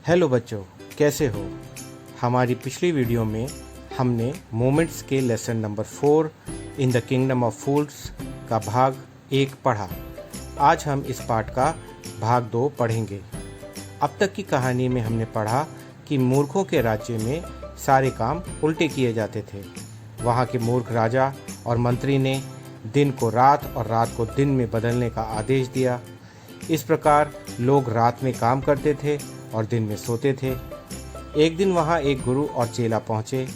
Hello बच्चों, कैसे हो। हमारी पिछली वीडियो में हमने मोमेंट्स के lesson number 4 in the kingdom of fools का भाग 1 पढ़ा। आज हम इस पाठ का भाग 2 पढ़ेंगे। अब तक की कहानी में हमने पढ़ा कि मूर्खों के राज्य में सारे काम उल्टे किए जाते थे। वहाँ के मूर्ख राजा और मंत्री ने दिन को रात और रात को दिन में बदलने का आदेश दिया। इस प्रकार लोग रात में काम करते थे और दिन में सोते थे। एक दिन वहाँ एक गुरु और चेला पहुँचे।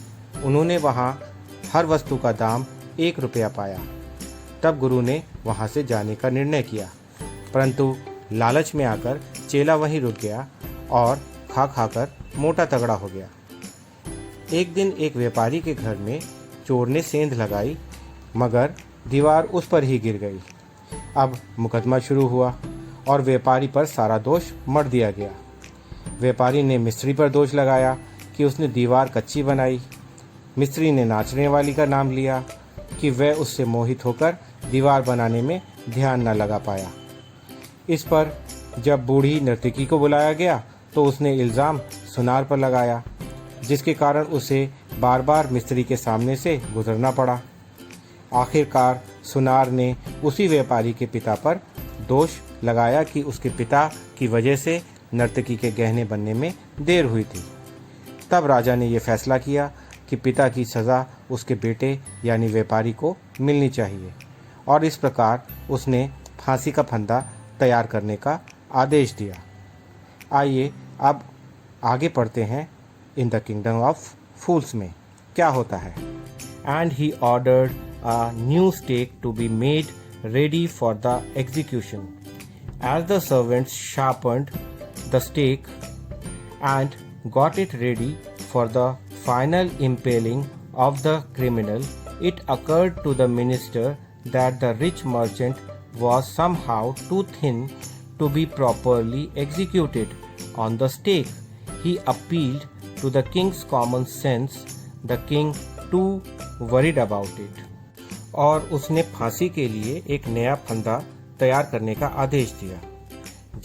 उन्होंने वहाँ हर वस्तु का दाम 1 रुपया पाया। तब गुरु ने वहाँ से जाने का निर्णय किया, परंतु लालच में आकर चेला वहीं रुक गया और खा खाकर मोटा तगड़ा हो गया। एक दिन एक व्यापारी के घर में चोर ने सेंध लगाई, मगर दीवार उस पर ही गिर गई। अब मुकदमा शुरू हुआ और व्यापारी पर सारा दोष मढ़ दिया गया। व्यापारी ने मिस्त्री पर दोष लगाया कि उसने दीवार कच्ची बनाई। मिस्त्री ने नाचने वाली का नाम लिया कि वह उससे मोहित होकर दीवार बनाने में ध्यान न लगा पाया। इस पर जब बूढ़ी नर्तकी को बुलाया गया तो उसने इल्ज़ाम सुनार पर लगाया, जिसके कारण उसे बार बार मिस्त्री के सामने से गुजरना पड़ा। आखिरकार सुनार ने उसी व्यापारी के पिता पर दोष लगाया कि उसके पिता की वजह से नर्तकी के गहने बनने में देर हुई थी। तब राजा ने यह फैसला किया कि पिता की सज़ा उसके बेटे यानी व्यापारी को मिलनी चाहिए, और इस प्रकार उसने फांसी का फंदा तैयार करने का आदेश दिया। आइए अब आगे पढ़ते हैं in the kingdom of fools में क्या होता है। And he ordered a new stake to be made ready for the execution. As the servants sharpened the stake and got it ready for the final impaling of the criminal, it occurred to the minister that the rich merchant was somehow too thin to be properly executed on the stake. He appealed to the king's common sense. The king too worried about it. और उसने फांसी के लिए एक नया फंदा तैयार करने का आदेश दिया।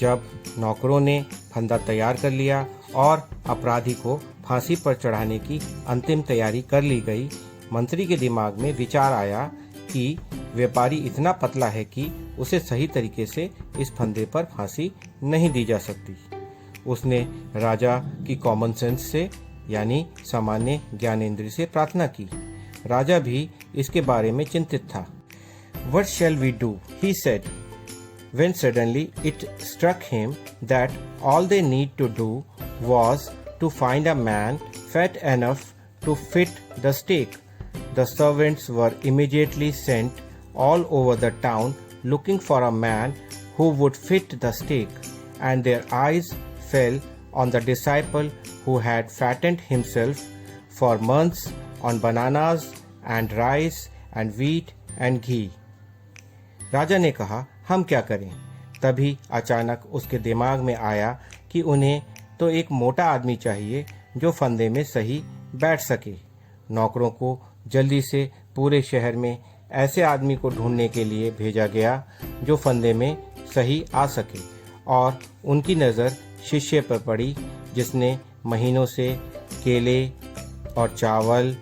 जब नौकरों ने फंदा तैयार कर लिया और अपराधी को फांसी पर चढ़ाने की अंतिम तैयारी कर ली गई, मंत्री के दिमाग में विचार आया कि व्यापारी इतना पतला है कि उसे सही तरीके से इस फंदे पर फांसी नहीं दी जा सकती। उसने राजा की कॉमन सेंस से यानी सामान्य ज्ञानेंद्रिय से प्रार्थना की। राजा भी इसके बारे में चिंतित था। What shall we do? He said, when suddenly it struck him that all they need to do was to find a man fat enough to fit the stake. The servants were immediately sent all over the town looking for a man who would fit the stake, and their eyes fell on the disciple who had fattened himself for months on bananas and rice and wheat and ghee. राजा ने कहा, हम क्या करें। तभी अचानक उसके दिमाग में आया कि उन्हें तो एक मोटा आदमी चाहिए जो फंदे में सही बैठ सके। नौकरों को जल्दी से पूरे शहर में ऐसे आदमी को ढूंढने के लिए भेजा गया जो फंदे में सही आ सके, और उनकी नज़र शिष्य पर पड़ी जिसने महीनों से केले और चावल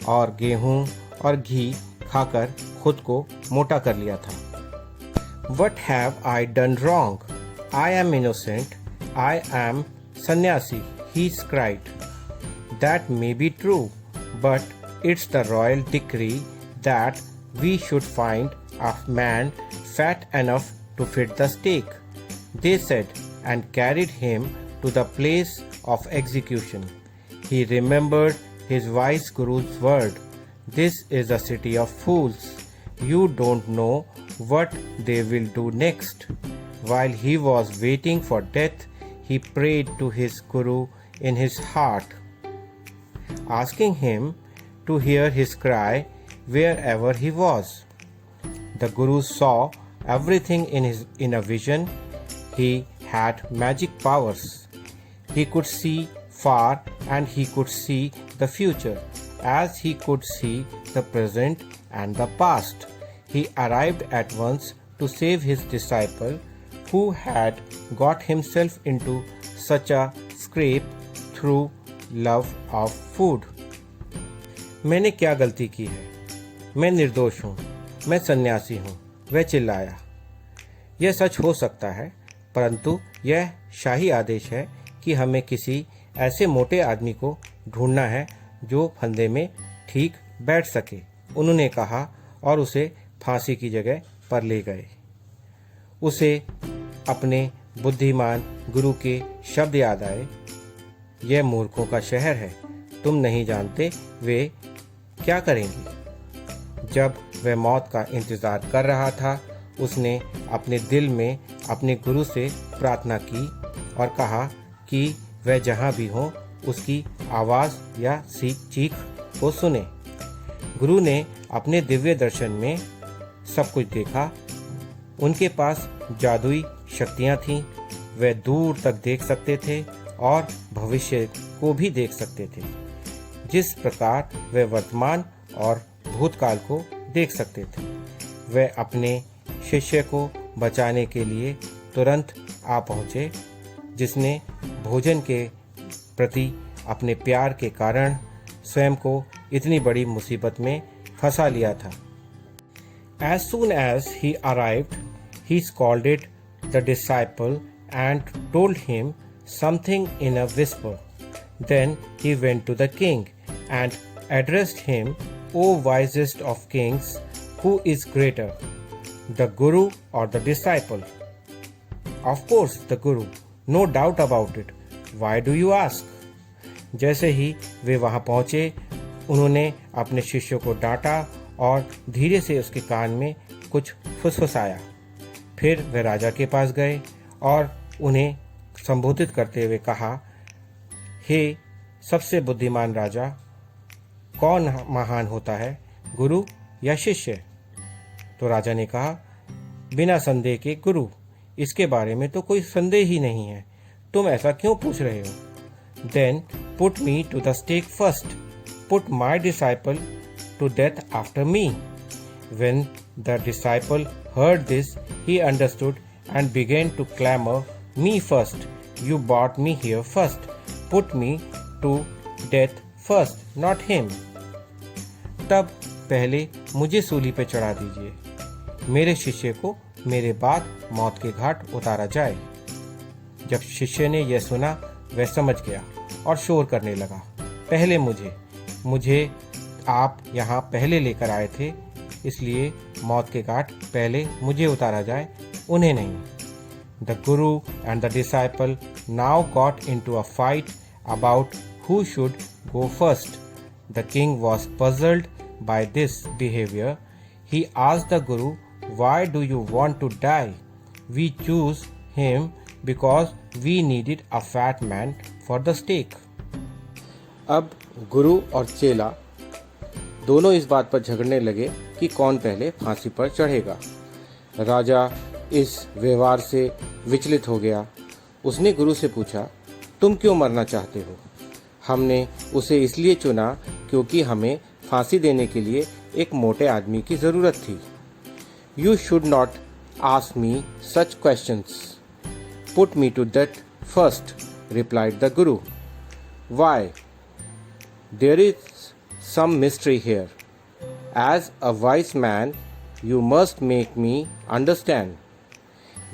और गेहूं और घी खाकर खुद को मोटा कर लिया था। What have I done wrong? I am innocent. I am sannyasi, he cried. That may be true, but it's the royal decree that we should find a man fat enough to fit the stake, they said, and carried him to the place of execution. He remembered his wise guru's word. This is a city of fools. You don't know what they will do next. While he was waiting for death, he prayed to his guru in his heart, asking him to hear his cry wherever he was. The guru saw everything in a vision. He had magic powers. He could see far and he could see the future as he could see the present and the past. He arrived at once to save his disciple who had got himself into such a escape through love of food. मैंने क्या गलती की है? मैं निर्दोष हूँ, मैं सन्यासी हूँ, वह चिल्लाया। यह सच हो सकता है, परंतु यह शाही आदेश है कि हमें किसी ऐसे मोटे आदमी को ढूंढना है जो फंदे में ठीक बैठ सके, उन्होंने कहा और उसे फांसी की जगह पर ले गए। उसे अपने बुद्धिमान गुरु के शब्द याद आए, यह मूर्खों का शहर है, तुम नहीं जानते वे क्या करेंगी। जब वह मौत का इंतज़ार कर रहा था, उसने अपने दिल में अपने गुरु से प्रार्थना की और कहा कि वह जहाँ भी हो उसकी आवाज़ या चीख को सुने। गुरु ने अपने दिव्य दर्शन में सब कुछ देखा। उनके पास जादुई शक्तियाँ थीं, वे दूर तक देख सकते थे और भविष्य को भी देख सकते थे, जिस प्रकार वे वर्तमान और भूतकाल को देख सकते थे। वे अपने शिष्य को बचाने के लिए तुरंत आ पहुँचे, जिसने भोजन के प्रति अपने प्यार के कारण स्वयं को इतनी बड़ी मुसीबत में फंसा लिया था। As soon as he arrived, he scolded the disciple and told him something in a whisper. Then he went to the king and addressed him, O wisest of kings, who is greater, the guru or the disciple? Of course, the guru, no doubt about it. Why do you ask? जैसे ही वे वहां पहुंचे, उन्होंने अपने शिष्य को डांटा और धीरे से उसके कान में कुछ फुसफुसाया। फिर वे राजा के पास गए और उन्हें संबोधित करते हुए कहा, हे सबसे बुद्धिमान राजा, कौन महान होता है, गुरु या शिष्य? तो राजा ने कहा, बिना संदेह के गुरु, इसके बारे में तो कोई संदेह ही नहीं है, तुम ऐसा क्यों पूछ रहे हो? Then put me to the stake first. Put my disciple to death after me. When the disciple heard this, he understood and began to clamor, me first. You brought me here first. Put me to death first, not him. तब पहले मुझे सूली पर चढ़ा दीजिए, मेरे शिष्य को मेरे बाद मौत के घाट उतारा जाए। जब शिष्य ने यह सुना, वह समझ गया और शोर करने लगा, पहले मुझे आप यहाँ पहले लेकर आए थे, इसलिए मौत के घाट पहले मुझे उतारा जाए, उन्हें नहीं। The guru and the disciple now got into a fight about who should go first. The king was puzzled by this behavior. He asked the guru, why do you want to die? We choose him because we needed a fat man for the stake. अब गुरु और चेला दोनों इस बात पर झगड़ने लगे कि कौन पहले फांसी पर चढ़ेगा। राजा इस व्यवहार से विचलित हो गया। उसने गुरु से पूछा, तुम क्यों मरना चाहते हो? हमने उसे इसलिए चुना क्योंकि हमें फांसी देने के लिए एक मोटे आदमी की ज़रूरत थी। You should not ask me such questions. Put me to death first, replied the Guru. Why? There is some mystery here. As a wise man, you must make me understand.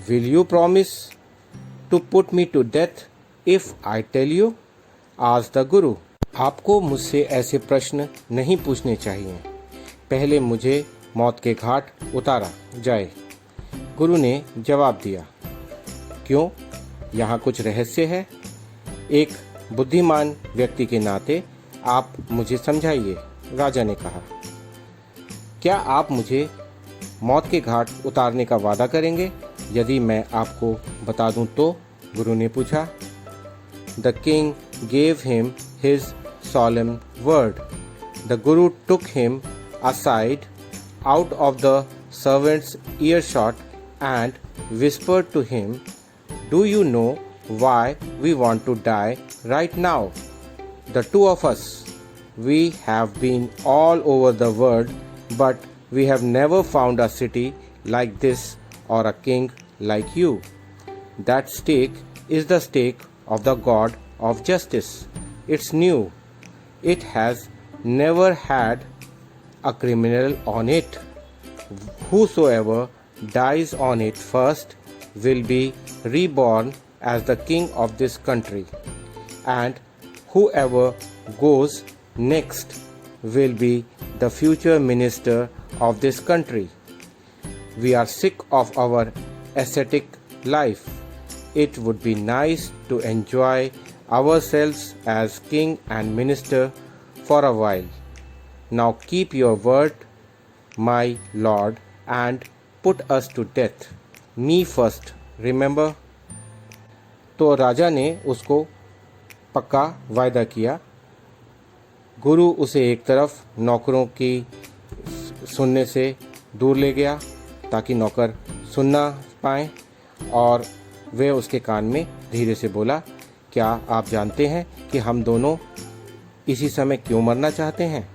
Will you promise to put me to death if I tell you? asked the Guru. आपको मुझसे ऐसे प्रश्न नहीं पूछने चाहिए, पहले मुझे मौत के घाट उतारा जाए। गुरु ने जवाब दिया, क्यों? यहाँ कुछ रहस्य है? एक बुद्धिमान व्यक्ति के नाते आप मुझे समझाइए, राजा ने कहा। क्या आप मुझे मौत के घाट उतारने का वादा करेंगे यदि मैं आपको बता दूं तो? गुरु ने पूछा। The king gave him his solemn word. The Guru took him aside out of the servant's earshot and whispered to him, do you know why we want to die right now? The two of us, we have been all over the world, but we have never found a city like this or a king like you. That stake is the stake of the god of justice. It's new. It has never had a criminal on it. Whosoever dies on it first will be reborn as the king of this country, and whoever goes next will be the future minister of this country. We are sick of our ascetic life. It would be nice to enjoy ourselves as king and minister for a while. Now keep your word, my lord, and put us to death. Me first, remember? तो राजा ने उसको पक्का वायदा किया। गुरु उसे एक तरफ नौकरों की सुनने से दूर ले गया ताकि नौकर सुन ना पाए, और वह उसके कान में धीरे से बोला, क्या आप जानते हैं कि हम दोनों इसी समय क्यों मरना चाहते हैं?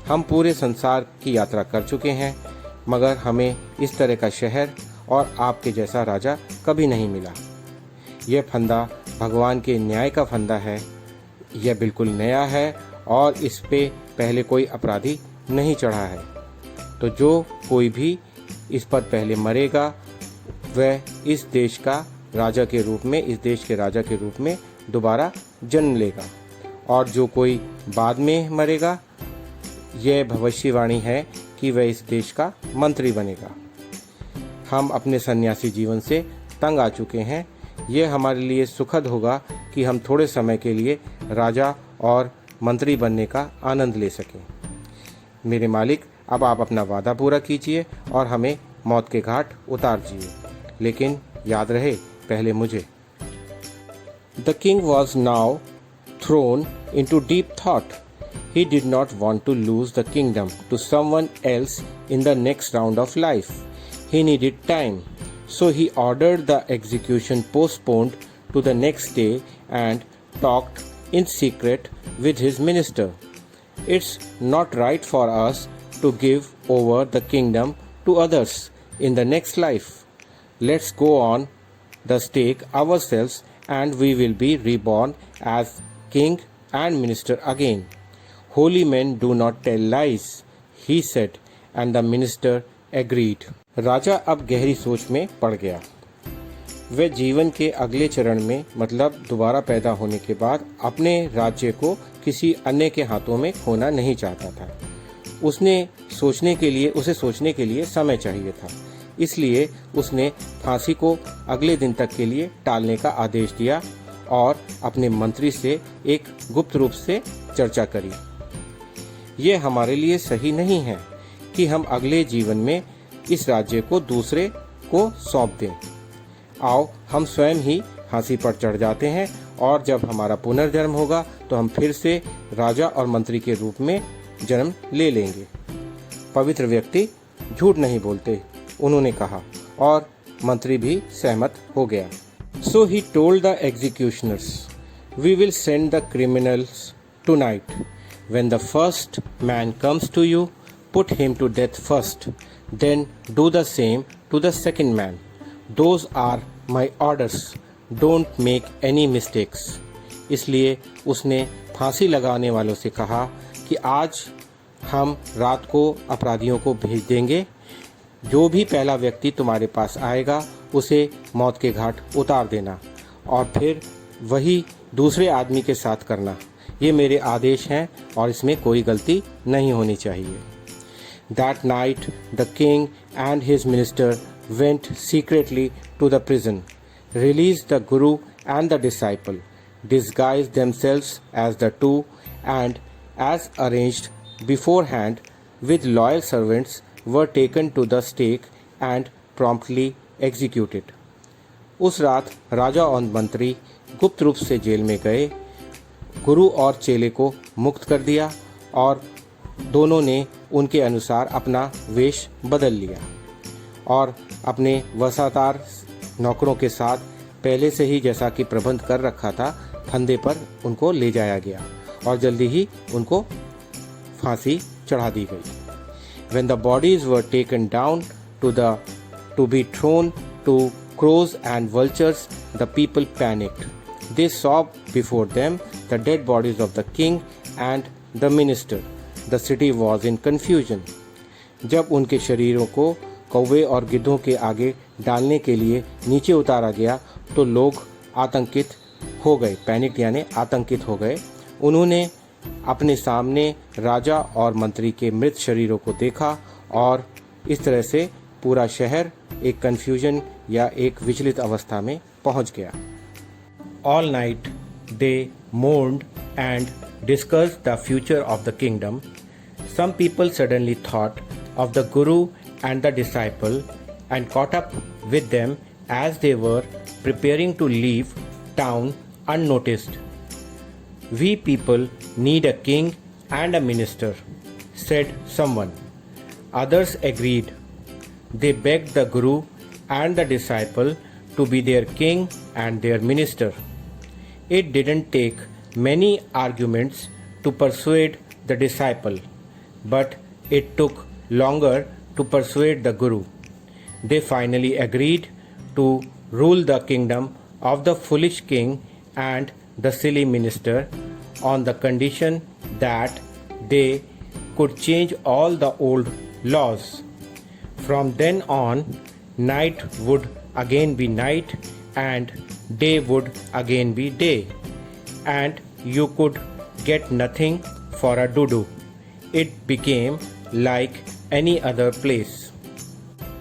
हम पूरे संसार की यात्रा कर चुके हैं, मगर हमें इस तरह का शहर और आपके जैसा राजा कभी नहीं मिला। यह फंदा भगवान के न्याय का फंदा है। यह बिल्कुल नया है और इस पे पहले कोई अपराधी नहीं चढ़ा है। तो जो कोई भी इस पर पहले मरेगा वह इस देश का राजा के रूप में, इस देश के राजा के रूप में दोबारा जन्म लेगा, और जो कोई बाद में मरेगा, यह भविष्यवाणी है कि वह इस देश का मंत्री बनेगा। हम अपने सन्यासी जीवन से तंग आ चुके हैं। यह हमारे लिए सुखद होगा कि हम थोड़े समय के लिए राजा और मंत्री बनने का आनंद ले सकें। मेरे मालिक, अब आप अपना वादा पूरा कीजिए और हमें मौत के घाट उतार दीजिए, लेकिन याद रहे पहले मुझे। The king was now thrown into deep thought. He did not want to lose the kingdom to someone else in the next round of life. He needed time, so he ordered the execution postponed to the next day and talked in secret with his minister. It's not right for us to give over the kingdom to others in the next life. Let's go on the stake ourselves and we will be reborn as king and minister again. Holy men do not tell lies, he said, and the minister agreed. राजा अब गहरी सोच में पड़ गया। वह जीवन के अगले चरण में, मतलब दोबारा पैदा होने के बाद, अपने राज्य को किसी अन्य के हाथों में खोना नहीं चाहता था। उसे सोचने के लिए समय चाहिए था, इसलिए उसने फांसी को अगले दिन तक के लिए टालने का आदेश दिया और अपने मंत्री से एक गुप्त रूप से चर्चा करी। यह हमारे लिए सही नहीं है कि हम अगले जीवन में इस राज्य को दूसरे को सौंप दें। आओ हम स्वयं ही फांसी पर चढ़ जाते हैं, और जब हमारा पुनर्जन्म होगा तो हम फिर से राजा और मंत्री के रूप में जन्म ले लेंगे। पवित्र व्यक्ति झूठ नहीं बोलते, उन्होंने कहा, और मंत्री भी सहमत हो गया। So he told the executioners, "We will send the criminals tonight. When the first man comes to you, put him to death first. Then do the same to the second man. Those are my orders. Don't make any mistakes." इसलिए उसने फांसी लगाने वालों से कहा कि आज हम रात को अपराधियों को भेज देंगे। जो भी पहला व्यक्ति तुम्हारे पास आएगा उसे मौत के घाट उतार देना, और फिर वही दूसरे आदमी के साथ करना। ये मेरे आदेश हैं और इसमें कोई गलती नहीं होनी चाहिए। That night the king and his minister went secretly to the prison, released the guru and the disciple, disguised themselves as the two, and as arranged beforehand with loyal servants were taken to the stake and promptly executed. उस रात राजा और मंत्री गुप्त रूप से jail में गए, गुरु और चेले को मुक्त कर दिया, और दोनों ने उनके अनुसार अपना वेश बदल लिया और अपने वफादार नौकरों के साथ पहले से ही जैसा कि प्रबंध कर रखा था, फंदे पर उनको ले जाया गया और जल्दी ही उनको फांसी चढ़ा दी गई। When the bodies were taken down to be thrown to crows and vultures, the people panicked. They saw before them the dead bodies of the king and the minister. The city was in confusion. जब उनके शरीरों को कौवे और गिद्धों के आगे डालने के लिए नीचे उतारा गया तो लोग आतंकित हो गए, पैनिक यानी आतंकित हो गए। उन्होंने अपने सामने राजा और मंत्री के मृत शरीरों को देखा और इस तरह से पूरा शहर एक कन्फ्यूजन या एक विचलित अवस्था में पहुंच गया। All night they mourned and discussed the future of the kingdom. Some people suddenly thought of the Guru and the disciple and caught up with them as they were preparing to leave town unnoticed. We people need a king and a minister, said someone. Others agreed. They begged the Guru and the disciple to be their king and their minister. It didn't take many arguments to persuade the disciple, but it took longer to persuade the Guru. They finally agreed to rule the kingdom of the foolish king and the silly minister on the condition that they could change all the old laws. From then on, night would again be night and day would again be day, and you could get nothing for a dudu. It became like any other place.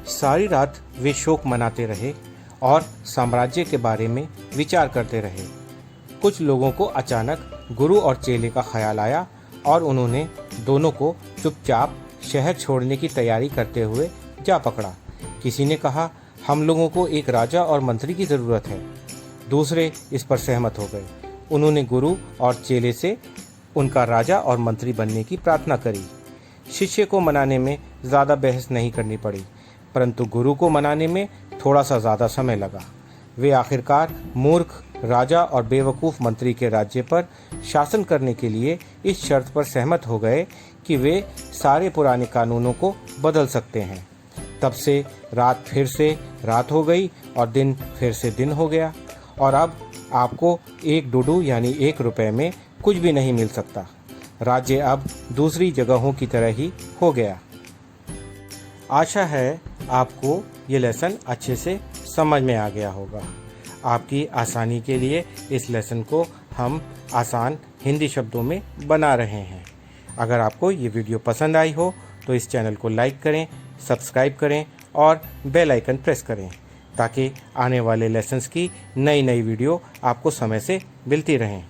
सारी रात वे शोक मनाते रहे और साम्राज्य के बारे में विचार करते रहे। कुछ लोगों को अचानक गुरु और चेले का ख्याल आया और उन्होंने दोनों को चुपचाप शहर छोड़ने की तैयारी करते हुए जा पकड़ा। किसी ने कहा, हम लोगों को एक राजा और मंत्री की ज़रूरत है। दूसरे इस पर सहमत हो गए। उन्होंने गुरु और चेले से उनका राजा और मंत्री बनने की प्रार्थना करी। शिष्य को मनाने में ज़्यादा बहस नहीं करनी पड़ी, परंतु गुरु को मनाने में थोड़ा सा ज़्यादा समय लगा। वे आखिरकार मूर्ख राजा और बेवकूफ़ मंत्री के राज्य पर शासन करने के लिए इस शर्त पर सहमत हो गए कि वे सारे पुराने कानूनों को बदल सकते हैं। तब से रात फिर से रात हो गई और दिन फिर से दिन हो गया और अब आपको एक डुडू यानी 1 रुपये में कुछ भी नहीं मिल सकता। राज्य अब दूसरी जगहों की तरह ही हो गया। आशा है आपको ये लेसन अच्छे से समझ में आ गया होगा। आपकी आसानी के लिए इस लेसन को हम आसान हिंदी शब्दों में बना रहे हैं। अगर आपको ये वीडियो पसंद आई हो तो इस चैनल को लाइक करें, सब्सक्राइब करें और बेल आइकन प्रेस करें ताकि आने वाले लेसन्स की नई वीडियो आपको समय से मिलती रहें।